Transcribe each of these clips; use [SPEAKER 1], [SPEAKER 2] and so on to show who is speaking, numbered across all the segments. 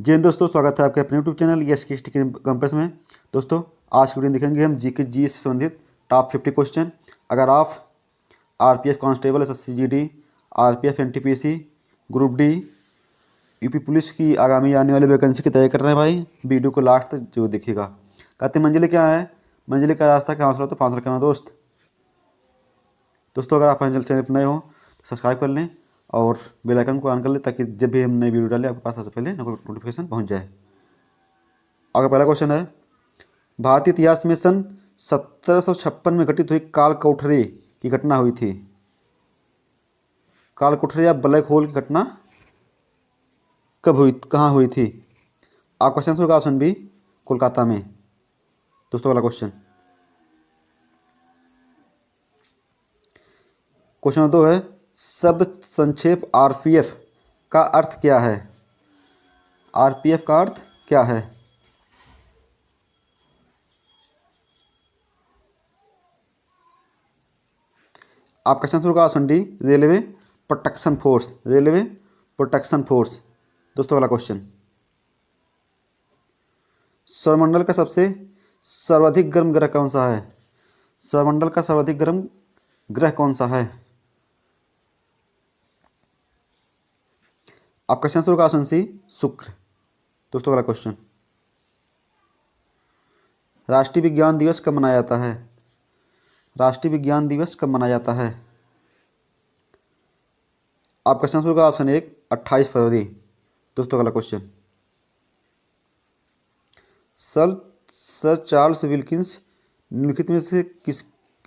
[SPEAKER 1] जय हिंद दोस्तों, स्वागत है आपके अपने यूट्यूब चैनल यस की कैंपस में। दोस्तों आज की वीडियो देखेंगे हम जी से संबंधित टॉप 50 क्वेश्चन। अगर आप RPF constable, SSC GD, RPF NTPC, group D, UP police की आगामी आने वाली वैकेंसी की तैयारी कर रहे हैं भाई, वीडियो को लास्ट तक जरूर देखिएगा। कहते मंजिलें क्या है, मंजिलें का रास्ता क्या हौसला तो फांसला करना दोस्तों अगर आप चैनल पर नए हो तो सब्सक्राइब कर लें और बेल आइकन को ऑन कर लें ताकि जब भी हम नई वीडियो डालें आपके पास सबसे पहले नोटिफिकेशन पहुंच जाए। अगर पहला क्वेश्चन है, भारतीय इतिहास में सन 1756 में घटित हुई काल कोठरी की घटना हुई थी। काल कोठरी या ब्लैक होल की घटना कब हुई, कहाँ हुई थी? आपका आंसर होगा ऑप्शन बी, कोलकाता में। दोस्तों वाला क्वेश्चन नंबर 2 है, शब्द संक्षेप आरपीएफ का अर्थ क्या है? आरपीएफ का अर्थ क्या है? आपका आंसर होगा option D, railway protection force. Railway protection force. दोस्तों वाला क्वेश्चन, सौरमंडल का सबसे सर्वाधिक गर्म ग्रह कौन सा है? सौरमंडल का सर्वाधिक गर्म ग्रह कौन सा है? आपका आंसर होगा ऑप्शन सी, शुक्र। दोस्तों वाला क्वेश्चन, राष्ट्रीय विज्ञान दिवस कब मनाया जाता है? राष्ट्रीय विज्ञान दिवस कब मनाया जाता है? आपका आंसर होगा ऑप्शन एक, 28 फरवरी। दोस्तों वाला क्वेश्चन, सर चार्ल्स विल्किंस निम्नलिखित में से किस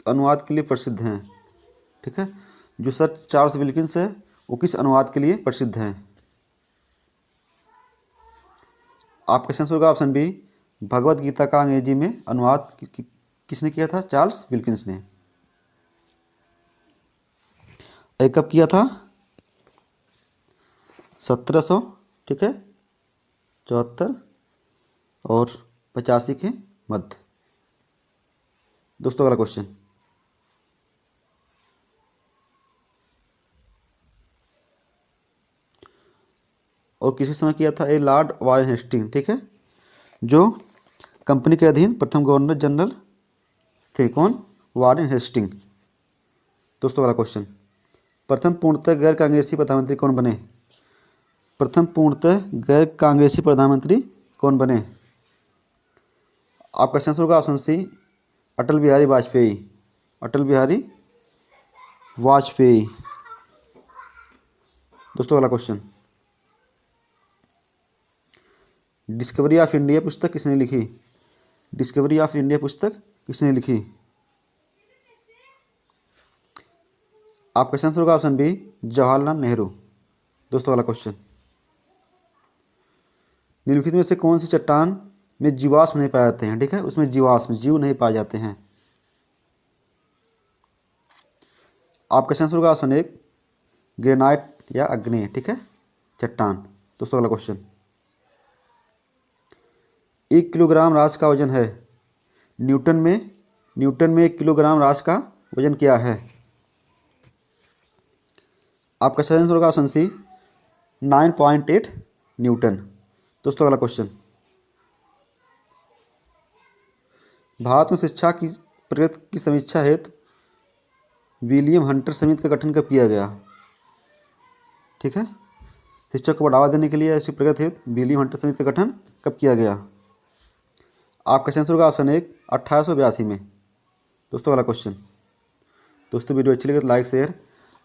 [SPEAKER 1] अनुवाद के लिए प्रसिद्ध हैं? ठीक है, जो सर चार्ल्स विल्किंस है वो किस अनुवाद के लिए प्रसिद्ध हैं? आपका आंसर होगा ऑप्शन बी, भगवत गीता का अंग्रेजी में अनुवाद किसने किया था? चार्ल्स विल्किंस ने। कब किया था? 1700, ठीक है, 74 और 85 के मध्य। दोस्तों अगला क्वेश्चन, और किसी समय किया था? लॉर्ड वारेन हेस्टिंग, ठीक है, जो कंपनी के अधीन प्रथम गवर्नर जनरल थे। कौन? Warren Hasting. दोस्तों अगला क्वेश्चन, प्रथम पूर्णतः गैर कांग्रेसी प्रधानमंत्री कौन बने? प्रथम पूर्णतः गैर कांग्रेसी प्रधानमंत्री कौन बने? आपका आंसर होगा ऑप्शन सी, अटल बिहारी वाजपेयी। अटल बिहारी वाजपेयी। दोस्तों अगला क्वेश्चन, डिस्कवरी ऑफ इंडिया पुस्तक किसने लिखी? डिस्कवरी ऑफ इंडिया पुस्तक किसने लिखी? आपका आंसर होगा ऑप्शन बी, जवाहरलाल नेहरू। दोस्तों वाला क्वेश्चन, निम्नलिखित में से कौन सी चट्टान में जीवाश्म नहीं पाए जाते हैं? ठीक है, उसमें जीवाश्म, जीव नहीं पाए जाते हैं। आपका आंसर होगा ऑप्शन एक, ग्रेनाइट या अग्नि, ठीक है, चट्टान। दोस्तों अगला क्वेश्चन, 1 किलोग्राम राशि का वजन है न्यूटन में 1 किलोग्राम राशि का वजन क्या है? आपका सही आंसर होगा ऑप्शन सी, 9.8 न्यूटन। दोस्तों अगला क्वेश्चन, भारत में शिक्षा की प्रगति की समीक्षा हेतु विलियम हंटर समिति का गठन कब किया गया? ठीक है, शिक्षा को बढ़ावा देने के लिए ऐसी प्रगति हेतु विलियम हंटर समिति का गठन कब किया गया? आपका आंसर होगा ऑप्शन एक, 1882 में। दोस्तों अगला क्वेश्चन, दोस्तों वीडियो अच्छी लगे तो लाइक शेयर,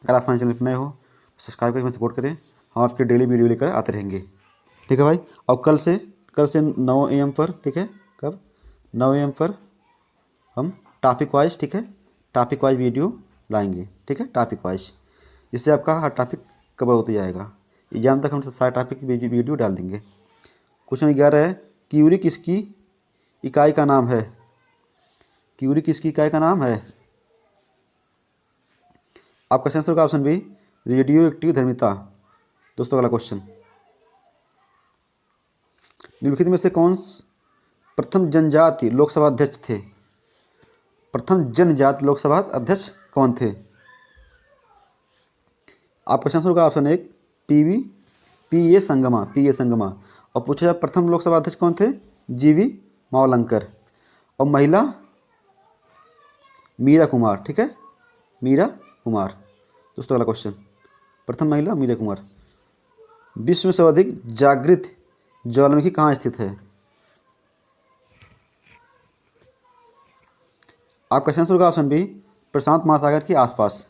[SPEAKER 1] अगर आप हमारे चैनल पर नए हो तो सब्सक्राइब करके सपोर्ट करें। हम आपके डेली वीडियो लेकर आते रहेंगे, ठीक है भाई। और कल से 9 AM पर, ठीक है, कब? 9 AM पर हम टॉपिक वाइज, ठीक है, टॉपिक वाइज वीडियो लाएंगे, ठीक है, टॉपिक वाइज, जिससे आपका हर टॉपिक कवर होते जाएगा। एग्जाम तक हम सारे टॉपिक की वीडियो डाल देंगे। क्वेश्चन 11 है, क्यूरी किसकी इकाई का नाम है? क्यूरी किसकी इकाई का नाम है? आपका आंसर होगा ऑप्शन बी, रेडियो एक्टिव धर्मिता। दोस्तों अगला क्वेश्चन, निम्नलिखित में से कौन प्रथम जनजाति लोकसभा अध्यक्ष थे? प्रथम जनजाति लोकसभा अध्यक्ष कौन थे? आपका आंसर होगा ऑप्शन एक, पी ए संगमा। और पूछा जाए प्रथम लोकसभा अध्यक्ष कौन थे, जीवी मावलंकर। और महिला मीरा कुमार, ठीक है, मीरा कुमार। दोस्तों अगला क्वेश्चन, प्रथम महिला मीरा कुमार। विश्व में सर्वाधिक जागृत ज्वालामुखी कहाँ स्थित है? आपका आंसर होगा ऑप्शन बी, प्रशांत महासागर के आसपास।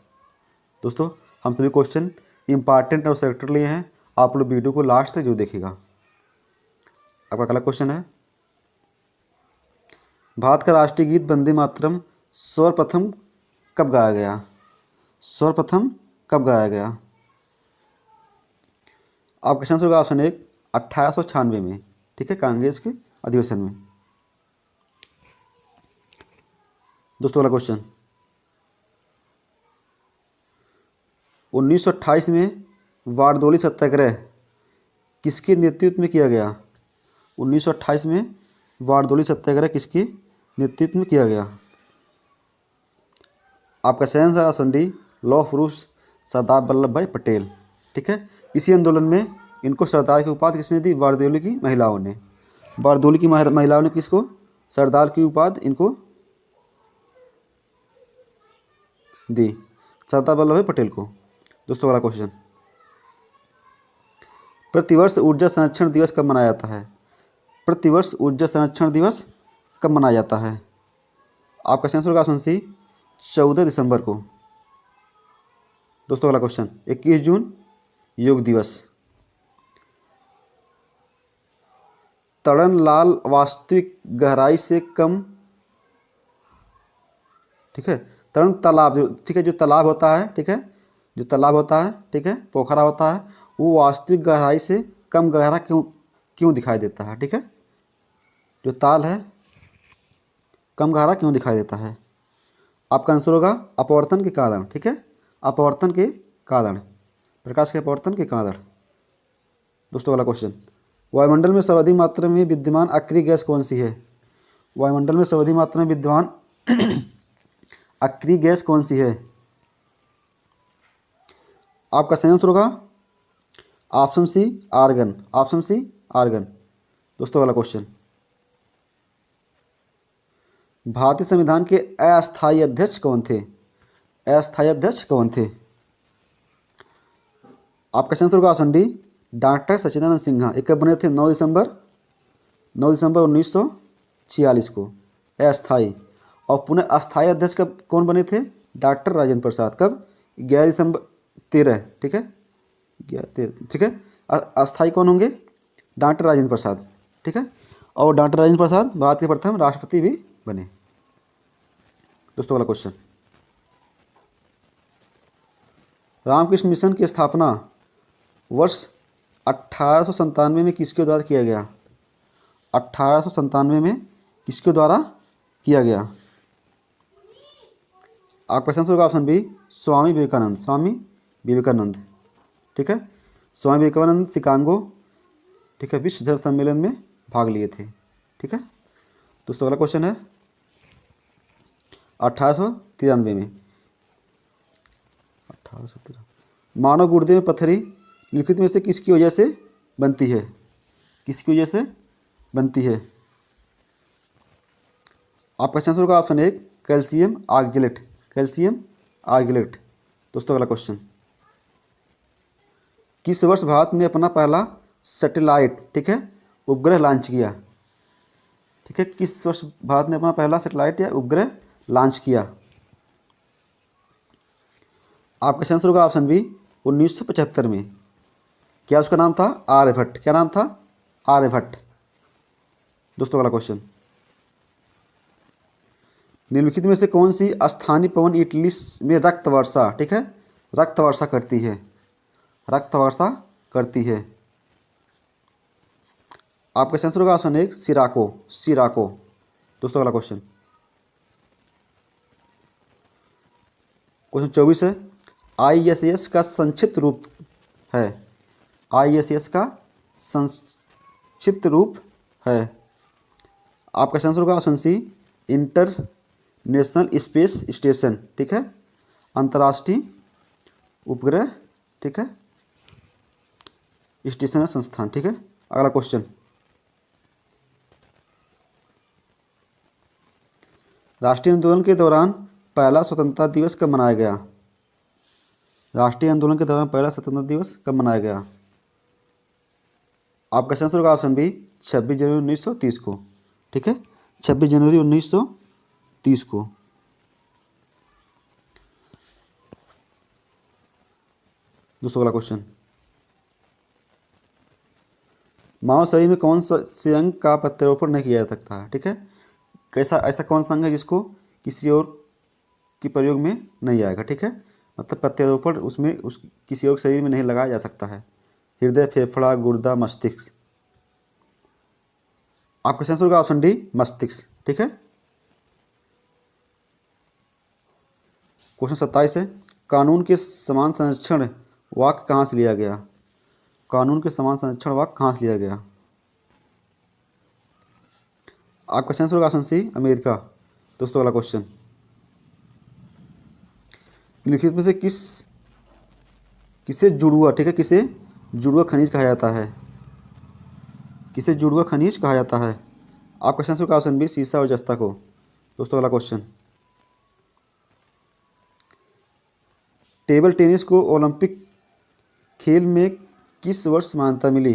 [SPEAKER 1] दोस्तों हम सभी क्वेश्चन इंपॉर्टेंट और सेलेक्टेड लिए हैं, आप लोग वीडियो को लास्ट तक जो देखिएगा। आपका अगला क्वेश्चन है, भारत का राष्ट्रीय गीत वंदे मातरम सर्वप्रथम कब गाया गया? सर्वप्रथम कब गाया गया? आपका आंसर होगा ऑप्शन एक, 1896 में, ठीक है, कांग्रेस के अधिवेशन में। दोस्तों अगला क्वेश्चन, 1928 में बारदोली सत्याग्रह किसके नेतृत्व में किया गया? 1928 में बारदोली सत्याग्रह किसके नेतृत्व में किया गया? आपका सही आंसर ऑप्शन डी, लौह पुरुष सरदार वल्लभ भाई पटेल, ठीक है। इसी आंदोलन में इनको सरदार की उपाधि किसने दी? बारदोली की महिलाओं ने। बारदोली की महिलाओं ने किसको सरदार की उपाधि इनको दी? सरदार वल्लभ भाई पटेल को। दोस्तों अगला क्वेश्चन, प्रतिवर्ष ऊर्जा संरक्षण दिवस कब मनाया जाता है? प्रतिवर्ष ऊर्जा संरक्षण दिवस कब मनाया जाता है? आपका आंसर होगा ऑप्शन सी, 14 दिसंबर को। दोस्तों अगला क्वेश्चन, 21 जून योग दिवस। तड़न लाल वास्तविक गहराई से कम, ठीक है, तरण तालाब जो, ठीक है, जो तालाब होता है, ठीक है, जो तालाब होता है, ठीक है, पोखरा होता है, वो वास्तविक गहराई से कम गहरा क्यों क्यों दिखाई देता है? ठीक है, जो ताल है कम गहरा क्यों दिखाई देता है? आपका आंसर होगा अपवर्तन के कारण, ठीक है, अपवर्तन के कारण, प्रकाश के अपवर्तन के कारण। दोस्तों अगला क्वेश्चन, वायुमंडल में सर्वाधिक मात्रा में विद्यमान अक्रिय गैस कौन सी है? वायुमंडल में सर्वाधिक मात्रा में विद्यमान अक्रिय गैस कौन सी है? आपका सही आंसर होगा option C, argon, option C, argon. दोस्तों अगला क्वेश्चन, भारतीय संविधान के अस्थायी अध्यक्ष कौन थे? अस्थायी अध्यक्ष कौन थे? आपका आंसर होगा ऑप्शन डी, डॉक्टर सच्चिदानंद सिन्हा। ये कब बने थे? 9 दिसंबर 1946 को अस्थायी। और पुनः अस्थायी अध्यक्ष कब कौन बने थे? डॉक्टर राजेंद्र प्रसाद। कब? 11 दिसंबर 13, ठीक है, 11 ठीक है। अस्थायी कौन होंगे? डॉक्टर राजेंद्र प्रसाद, ठीक है। और डॉक्टर राजेंद्र प्रसाद भारत के प्रथम राष्ट्रपति भी बने। दोस्तों अगला क्वेश्चन, रामकृष्ण मिशन की स्थापना वर्ष 1897 में किसके द्वारा किया गया? 1897 में किसके द्वारा किया गया? आपका आंसर होगा ऑप्शन बी, स्वामी विवेकानंद, स्वामी विवेकानंद, ठीक है। स्वामी विवेकानंद शिकागो, ठीक है, विश्व धर्म सम्मेलन में भाग लिए थे, ठीक है। दोस्तों अगला क्वेश्चन है 1893 में, 1893, मानव गुर्दे में पत्थरी निम्नलिखित में से किसकी वजह से बनती है? किसकी वजह से बनती है? आपका आंसर होगा ऑप्शन एक, कैल्शियम ऑक्जेलेट, कैल्शियम ऑक्जेलेट। दोस्तों अगला क्वेश्चन, किस वर्ष भारत ने अपना पहला सैटेलाइट, ठीक है, उपग्रह लॉन्च किया? ठीक है, किस वर्ष भारत ने अपना पहला सैटेलाइट या उपग्रह लॉन्च किया? आपका आंसर होगा ऑप्शन बी, 1975 में। क्या उसका नाम था? आर्यभट्ट। क्या नाम था? आर्यभट्ट। दोस्तों अगला क्वेश्चन, निम्नलिखित में से कौन सी स्थानीय पवन इटली में रक्त वर्षा, ठीक है, रक्त वर्षा करती है? रक्त वर्षा करती है। आपका आंसर होगा ऑप्शन एक, सिराको, सिराको। दोस्तों अगला क्वेश्चन, क्वेश्चन 24 है, ISS का संक्षिप्त रूप है? ISS का संक्षिप्त रूप है? आपका आंसर होगा option C, international space station, ठीक है, अंतर्राष्ट्रीय उपग्रह, ठीक है, स्टेशन संस्थान, ठीक है, अगला क्वेश्चन, राष्ट्रीय आंदोलन के दौरान पहला स्वतंत्रता दिवस कब मनाया गया? राष्ट्रीय आंदोलन के दौरान पहला स्वतंत्रता दिवस कब मनाया गया? आपका आंसर होगा ऑप्शन बी 26 जनवरी 1930 को। ठीक है, 26 जनवरी 1930 को। दूसरा वाला क्वेश्चन, माओ शरीर में कौन से अंग का प्रत्यारोपण नहीं किया जा सकता है? ठीक है, कैसा ऐसा कौन सा अंग है जिसको किसी और के प्रयोग में नहीं आएगा? ठीक है, मतलब प्रत्यारोपण उसमें उस किसी और शरीर में नहीं लगाया जा सकता है। हृदय, फेफड़ा, गुर्दा, मस्तिष्क। आपका आंसर होगा ऑप्शन डी मस्तिष्क। ठीक है, क्वेश्चन 27 है, कानून के समान संरक्षण वाक्य कहाँ से लिया गया? कानून के समान संरक्षण वाक्य कहाँ से लिया गया? आपका आंसर होगा ऑप्शन सी अमेरिका। दोस्तों अगला क्वेश्चन, निम्नलिखित में से किसे जुड़वा, ठीक है, किसे जुड़वा खनिज कहा जाता है? किसे जुड़वा खनिज कहा जाता है? आपका आंसर होगा ऑप्शन बी सीसा और जस्ता को। दोस्तों अगला क्वेश्चन, टेबल टेनिस को ओलंपिक खेल में किस वर्ष मान्यता मिली?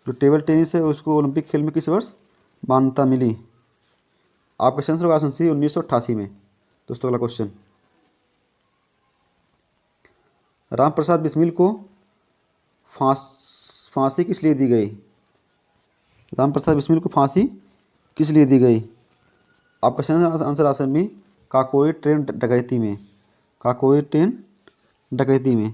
[SPEAKER 1] जो टेबल टेनिस है उसको ओलंपिक खेल में किस वर्ष मान्यता मिली? आपका आंसर होगा ऑप्शन सी 1988 में। दोस्तों अगला क्वेश्चन, रामप्रसाद बिस्मिल को फांसी किस लिए दी गई? रामप्रसाद बिस्मिल को फांसी किस लिए दी गई? आपका answer option B Kakori train डकैती में। काकोरी ट्रेन डकैती में।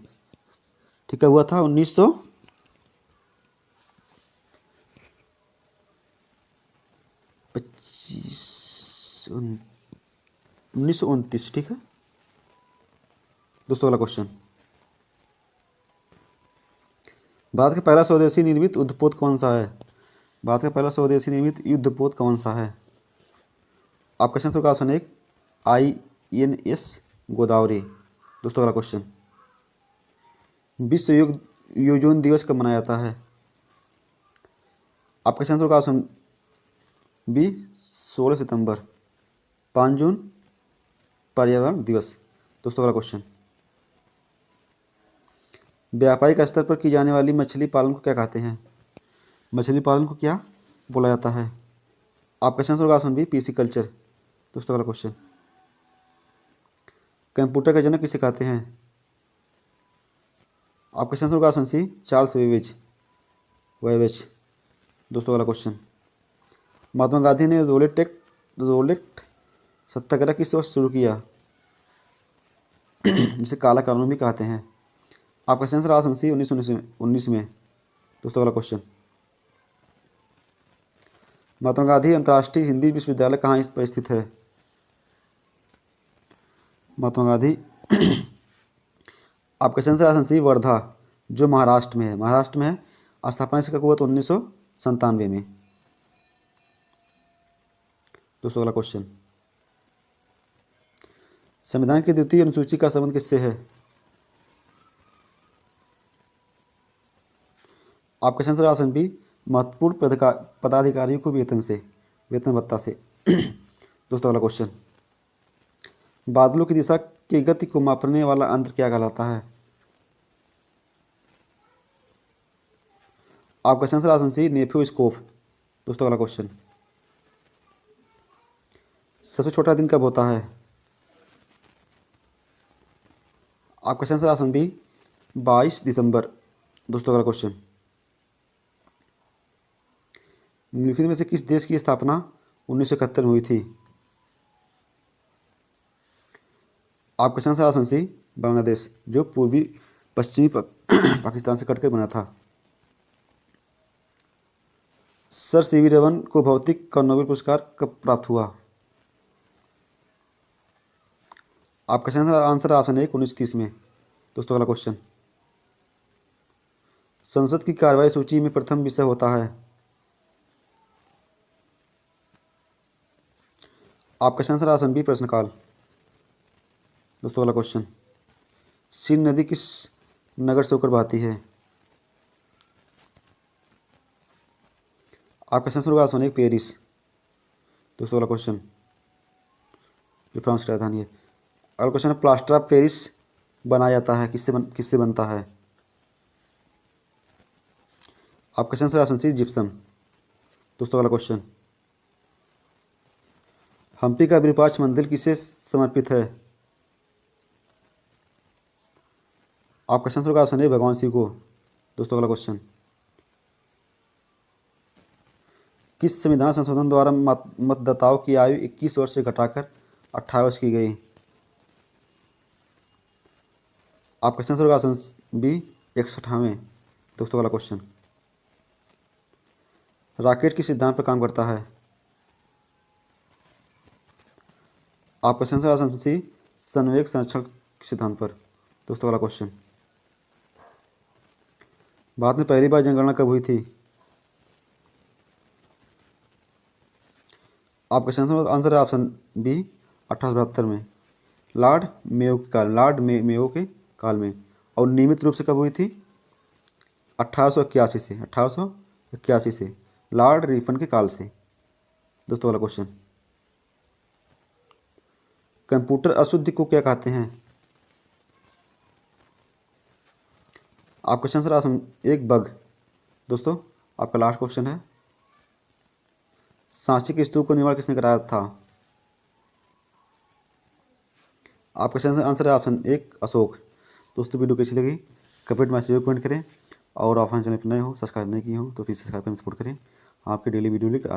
[SPEAKER 1] ठीक है, हुआ था 1929। ठीक है, दोस्तों अगला क्वेश्चन, भारत का पहला स्वदेशी निर्मित युद्धपोत कौन सा है? भारत का पहला स्वदेशी निर्मित युद्धपोत कौन सा है? आपका आंसर होगा ऑप्शन एक INS गोदावरी। दोस्तों अगला क्वेश्चन, विश्व ओजोन दिवस कब मनाया जाता है? आपका आंसर होगा ऑप्शन बी 16 सितंबर। 5 जून पर्यावरण दिवस। दोस्तों अगला क्वेश्चन, व्यापारिक स्तर पर की जाने वाली मछली पालन को क्या कहते हैं? मछली पालन को क्या बोला जाता है? आपका आंसर होगा ऑप्शन बी पीसीकल्चर। दोस्तों अगला क्वेश्चन, कंप्यूटर का जनक किसे कहते हैं? आपका आंसर होगा ऑप्शन सी चार्ल्स वेबेज। दोस्तों अगला क्वेश्चन, महात्मा गांधी ने रोलेट सत्याग्रह किस वर्ष शुरू किया, जिसे काला कानून भी कहते हैं? आपका आंसर ऑप्शन सी 1919 में। दोस्तों अगला क्वेश्चन, महात्मा गांधी अंतर्राष्ट्रीय हिंदी विश्वविद्यालय कहाँ पर स्थित है? महात्मा गांधी आपका आंसर ऑप्शन सी वर्धा, जो महाराष्ट्र में है। महाराष्ट्र में है। स्थापना इसका हुआ तो 1997 में। दोस्तों अगला क्वेश्चन, संविधान की द्वितीय अनुसूची का संबंध किससे है? आपका आंसर ऑप्शन बी महत्वपूर्ण पदाधिकारियों को वेतन भत्ता से। दोस्तों अगला क्वेश्चन, बादलों की दिशा की गति को मापने वाला यंत्र क्या कहलाता है? आपका आंसर ऑप्शन सी नेफियोस्कोप। दोस्तों अगला क्वेश्चन, सबसे छोटा दिन कब होता है? आपका आंसर ऑप्शन बी 22 दिसंबर। दोस्तों अगला क्वेश्चन, निम्नलिखित में से किस देश की स्थापना 1971 में हुई थी? आपका आंसर ऑप्शन सी बांग्लादेश, जो पूर्वी पश्चिमी पाकिस्तान से कटकर बना था। सर सीवी रमन को भौतिक का नोबेल पुरस्कार कब प्राप्त हुआ? आपका आंसर ऑप्शन एक 1930 में। दोस्तों अगला क्वेश्चन, संसद की कार्यवाही सूची में प्रथम विषय होता है? आपका आंसर ऑप्शन बी प्रश्नकाल। दोस्तों अगला क्वेश्चन, सीन नदी किस नगर से होकर बहती है? आपका सेंसर होगा ऑप्शन 1 पेरिस। दोस्तों वाला क्वेश्चन, ये फ्रांस की राजधानी है। अगला क्वेश्चन है प्लास्टर ऑफ पेरिस बनाया जाता है किससे बनता है? आपका सेंसर ऑप्शन सी जिप्सम। दोस्तों वाला क्वेश्चन, हम्पी का विरूपाक्ष मंदिर किसे समर्पित है? आपका सेंसर होगा ऑप्शन ए भगवान शिव को। दोस्तों वाला क्वेश्चन, किस संविधान संशोधन द्वारा मतदाताओं की आयु 21 वर्ष से घटाकर 18 वर्ष की गई? आपका सेंसर होगा ऑप्शन बी 61वें। दोस्तों वाला क्वेश्चन, रॉकेट किस सिद्धांत पर काम करता है? आपका सेंसर ऑप्शन सी संवेग संरक्षण के सिद्धांत पर। दोस्तों वाला क्वेश्चन, भारत में पहली बार जनगणना कब हुई थी? आपका सेंसर आंसर है ऑप्शन बी 1872 में, लॉर्ड मेयो के काल में। और नियमित रूप से कब हुई थी? 1881 से लॉर्ड रिपन के काल से। दोस्तों वाला क्वेश्चन, कंप्यूटर अशुद्धि को क्या कहते हैं? आपका सेंसर ऑप्शन एक बग। दोस्तों आपका लास्ट क्वेश्चन है, सांची के स्तूप का निर्माण किसने कराया था? आपका सेंसर आंसर है ऑप्शन एक अशोक। दोस्तों वीडियो कैसी लगी कमेंट मैसेज कमेंट करें, और ऑफलाइन चैनल पर नए हो सब्सक्राइब नहीं किए हो तो प्लीज़ सब्सक्राइब करना सपोर्ट करें। आपके डेली वीडियो लेकर